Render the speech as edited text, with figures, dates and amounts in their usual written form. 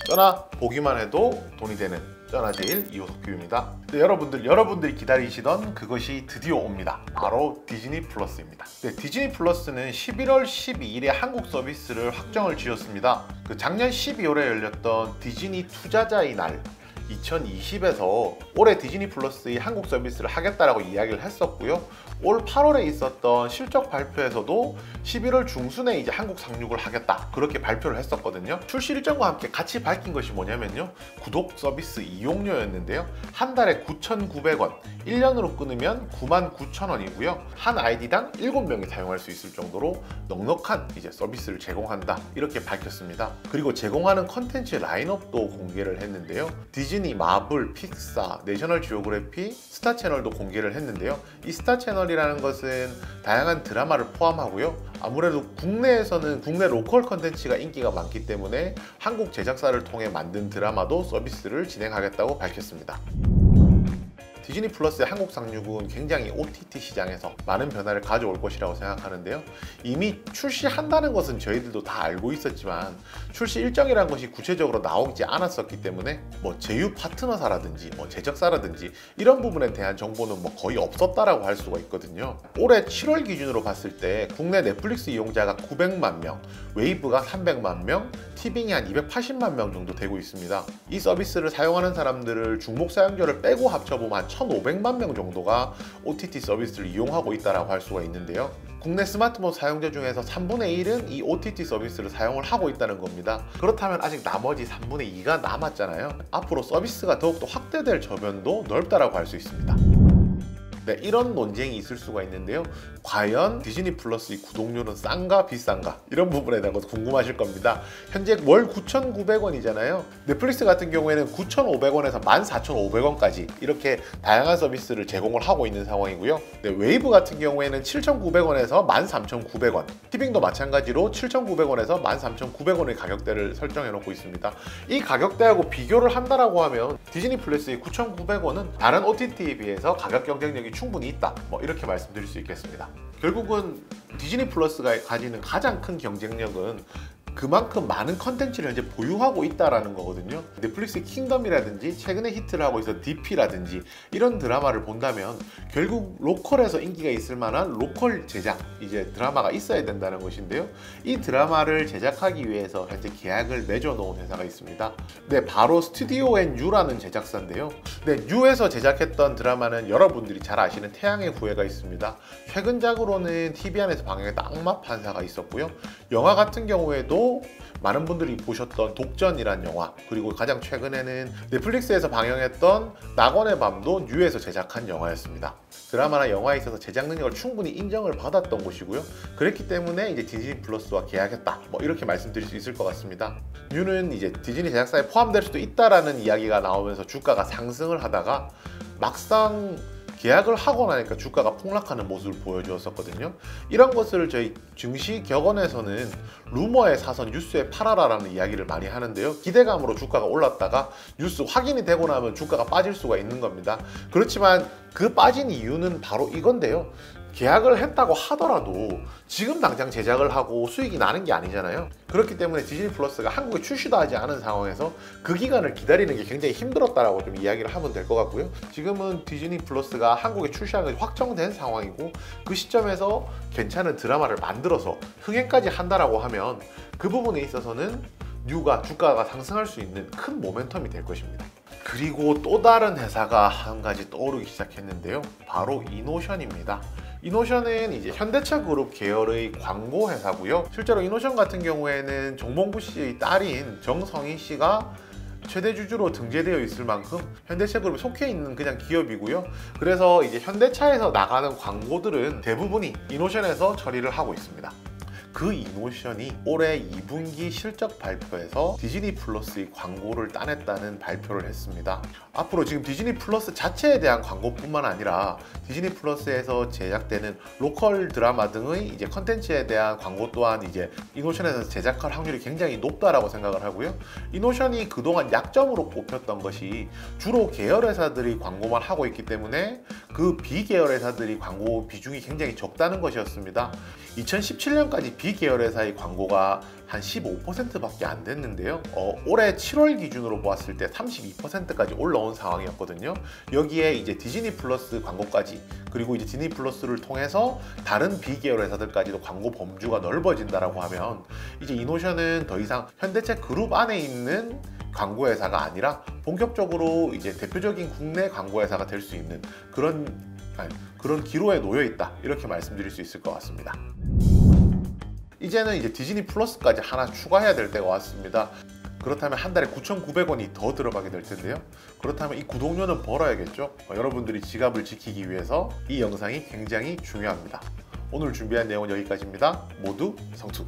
쩌나 보기만 해도 돈이 되는 쩌나제일 이호석규입니다. 네, 여러분들이 기다리시던 그것이 드디어 옵니다. 바로 디즈니 플러스입니다. 네, 디즈니 플러스는 11월 12일에 한국 서비스를 확정을 지었습니다. 작년 12월에 열렸던 디즈니 투자자의 날 2020에서 올해 디즈니 플러스의 한국 서비스를 하겠다라고 이야기를 했었고요. 올 8월에 있었던 실적 발표에서도 11월 중순에 이제 한국 상륙을 하겠다 그렇게 발표를 했었거든요. 출시 일정과 함께 같이 밝힌 것이 뭐냐면요, 구독 서비스 이용료였는데요, 한 달에 9,900원, 1년으로 끊으면 99,000원이고요 한 아이디당 7명이 사용할 수 있을 정도로 넉넉한 이제 서비스를 제공한다 이렇게 밝혔습니다. 그리고 제공하는 컨텐츠 라인업도 공개를 했는데요, 디즈니, 마블, 픽사, 내셔널 지오그래피, 스타 채널도 공개를 했는데요, 이 스타 채널이라는 것은 다양한 드라마를 포함하고요, 아무래도 국내에서는 국내 로컬 컨텐츠가 인기가 많기 때문에 한국 제작사를 통해 만든 드라마도 서비스를 진행하겠다고 밝혔습니다. 디즈니 플러스의 한국 상륙은 굉장히 OTT 시장에서 많은 변화를 가져올 것이라고 생각하는데요, 이미 출시한다는 것은 저희들도 다 알고 있었지만 출시 일정이라는 것이 구체적으로 나오지 않았었기 때문에 제휴 파트너사라든지 제작사라든지 이런 부분에 대한 정보는 거의 없었다라고 할 수가 있거든요. 올해 7월 기준으로 봤을 때 국내 넷플릭스 이용자가 900만 명, 웨이브가 300만 명, 티빙이 한 280만 명 정도 되고 있습니다. 이 서비스를 사용하는 사람들을 중복 사용자를 빼고 합쳐보면 한 1,500만 명 정도가 OTT 서비스를 이용하고 있다고 할 수가 있는데요, 국내 스마트폰 사용자 중에서 3분의 1은 이 OTT 서비스를 사용을 하고 있다는 겁니다. 그렇다면 아직 나머지 3분의 2가 남았잖아요. 앞으로 서비스가 더욱더 확대될 저변도 넓다라고 할 수 있습니다. 네, 이런 논쟁이 있을 수가 있는데요, 과연 디즈니 플러스의 구독료는 싼가 비싼가 이런 부분에 대한 것도 궁금하실 겁니다. 현재 월 9,900원이잖아요 넷플릭스 같은 경우에는 9,500원에서 14,500원까지 이렇게 다양한 서비스를 제공을 하고 있는 상황이고요. 네, 웨이브 같은 경우에는 7,900원에서 13,900원, 티빙도 마찬가지로 7,900원에서 13,900원의 가격대를 설정해 놓고 있습니다. 이 가격대하고 비교를 한다라고 하면 디즈니 플러스의 9,900원은 다른 OTT에 비해서 가격 경쟁력이 충분히 있다 이렇게 말씀드릴 수 있겠습니다. 결국은 디즈니 플러스가 가지는 가장 큰 경쟁력은 그만큼 많은 컨텐츠를 현재 보유하고 있다라는 거거든요. 넷플릭스 킹덤이라든지 최근에 히트를 하고 있어 DP라든지 이런 드라마를 본다면 결국 로컬에서 인기가 있을 만한 로컬 제작 이제 드라마가 있어야 된다는 것인데요, 이 드라마를 제작하기 위해서 현재 계약을 맺어놓은 회사가 있습니다. 네, 바로 스튜디오 앤 유라는 제작사인데요, 네, 유에서 제작했던 드라마는 여러분들이 잘 아시는 태양의 후예가 있습니다. 최근작으로는 TV 안에서 방영했던 악마 판사가 있었고요, 영화 같은 경우에도 많은 분들이 보셨던 독전이란 영화, 그리고 가장 최근에는 넷플릭스에서 방영했던 낙원의 밤도 뉴에서 제작한 영화였습니다. 드라마나 영화에 있어서 제작 능력을 충분히 인정을 받았던 곳이고요, 그랬기 때문에 이제 디즈니 플러스와 계약했다 이렇게 말씀드릴 수 있을 것 같습니다. 뉴는 이제 디즈니 제작사에 포함될 수도 있다라는 이야기가 나오면서 주가가 상승을 하다가 막상 계약을 하고 나니까 주가가 폭락하는 모습을 보여주었었거든요. 이런 것을 저희 증시 격언에서는 루머에 사서 뉴스에 팔아라라는 이야기를 많이 하는데요, 기대감으로 주가가 올랐다가 뉴스 확인이 되고 나면 주가가 빠질 수가 있는 겁니다. 그렇지만 그 빠진 이유는 바로 이건데요, 계약을 했다고 하더라도 지금 당장 제작을 하고 수익이 나는 게 아니잖아요. 그렇기 때문에 디즈니 플러스가 한국에 출시도 하지 않은 상황에서 그 기간을 기다리는 게 굉장히 힘들었다라고 좀 이야기를 하면 될 것 같고요. 지금은 디즈니 플러스가 한국에 출시하는 것이 확정된 상황이고 그 시점에서 괜찮은 드라마를 만들어서 흥행까지 한다라고 하면 그 부분에 있어서는 뉴가 주가가 상승할 수 있는 큰 모멘텀이 될 것입니다. 그리고 또 다른 회사가 한 가지 떠오르기 시작했는데요, 바로 이노션입니다. 이노션은 이제 현대차 그룹 계열의 광고 회사고요. 실제로 이노션 같은 경우에는 정몽구 씨의 딸인 정성희 씨가 최대 주주로 등재되어 있을 만큼 현대차 그룹에 속해 있는 그냥 기업이고요. 그래서 이제 현대차에서 나가는 광고들은 대부분이 이노션에서 처리를 하고 있습니다. 그 이노션이 올해 2분기 실적 발표에서 디즈니 플러스의 광고를 따냈다는 발표를 했습니다. 앞으로 지금 디즈니 플러스 자체에 대한 광고뿐만 아니라 디즈니 플러스에서 제작되는 로컬 드라마 등의 이제 컨텐츠에 대한 광고 또한 이제 이노션에서 제작할 확률이 굉장히 높다라고 생각을 하고요. 이노션이 그동안 약점으로 꼽혔던 것이 주로 계열 회사들이 광고만 하고 있기 때문에 그 비계열 회사들이 광고 비중이 굉장히 적다는 것이었습니다. 2017년까지 B계열 회사의 광고가 한 15%밖에 안 됐는데요. 올해 7월 기준으로 보았을 때 32%까지 올라온 상황이었거든요. 여기에 이제 디즈니 플러스 광고까지, 그리고 이제 디즈니 플러스를 통해서 다른 B계열 회사들까지도 광고 범주가 넓어진다라고 하면 이제 이노션은 더 이상 현대차 그룹 안에 있는 광고 회사가 아니라 본격적으로 이제 대표적인 국내 광고 회사가 될 수 있는 그런 기로에 놓여 있다, 이렇게 말씀드릴 수 있을 것 같습니다. 이제는 이제 디즈니 플러스까지 하나 추가해야 될 때가 왔습니다. 그렇다면 한 달에 9,900원이 더 들어가게 될 텐데요. 그렇다면 이 구독료는 벌어야겠죠. 여러분들이 지갑을 지키기 위해서 이 영상이 굉장히 중요합니다. 오늘 준비한 내용은 여기까지입니다. 모두 성투!